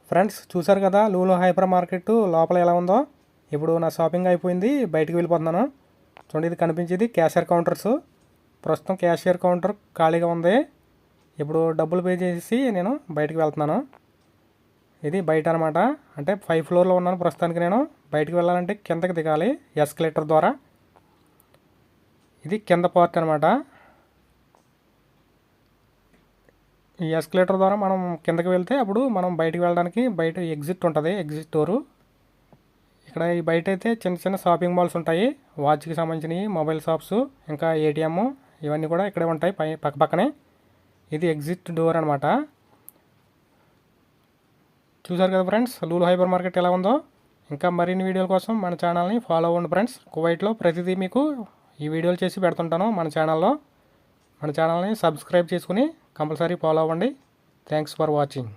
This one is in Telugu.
ఫ్రెండ్స్ చూసారు కదా లూలు హైపర్ మార్కెట్ లోపల ఎలా ఉందో. ఇప్పుడు నా షాపింగ్ అయిపోయింది, బయటికి వెళ్ళిపోతున్నాను. చూడండి, ఇది కనిపించేది క్యాషియర్ కౌంటర్స్. ప్రస్తుతం క్యాషియర్ కౌంటర్ ఖాళీగా ఉంది. ఇప్పుడు డబ్బులు పే చేసి నేను బయటికి వెళ్తున్నాను. ఇది బయట అనమాట. అంటే 5th ఫ్లోర్లో ఉన్నాను ప్రస్తుతానికి. నేను బయటికి వెళ్ళాలంటే కిందకి దిగాలి ఎస్కలేటర్ ద్వారా. ఇది కింద పార్ట్ అనమాట. ఈ ఎస్కలేటర్ ద్వారా మనం కిందకి వెళ్తే అప్పుడు మనం బయటికి వెళ్ళడానికి బయట ఎగ్జిట్ ఉంటుంది, ఎగ్జిట్ డోరు. ఇక్కడ ఈ బయట అయితే చిన్న చిన్న షాపింగ్ మాల్స్ ఉంటాయి, వాచ్కి సంబంధించినవి, మొబైల్ షాప్స్, ఇంకా ఏటీఎం, ఇవన్నీ కూడా ఇక్కడే ఉంటాయి పక్క పక్కనే. ఇది ఎగ్జిట్ డోర్ అనమాట. చూసారు కదా ఫ్రెండ్స్ లూలు హైపర్ మార్కెట్ ఎలా ఉందో. ఇంకా మరిన్ని వీడియోల కోసం మన ఛానల్ని ఫాలో అవ్వండి ఫ్రెండ్స్. కువైట్లో ప్రతిదీ మీకు ఈ వీడియోలు చేసి పెడుతుంటాను మన ఛానల్లో. మన ఛానల్ని సబ్స్క్రైబ్ చేసుకుని కంపల్సరీ ఫాలో అవ్వండి. Thanks for watching.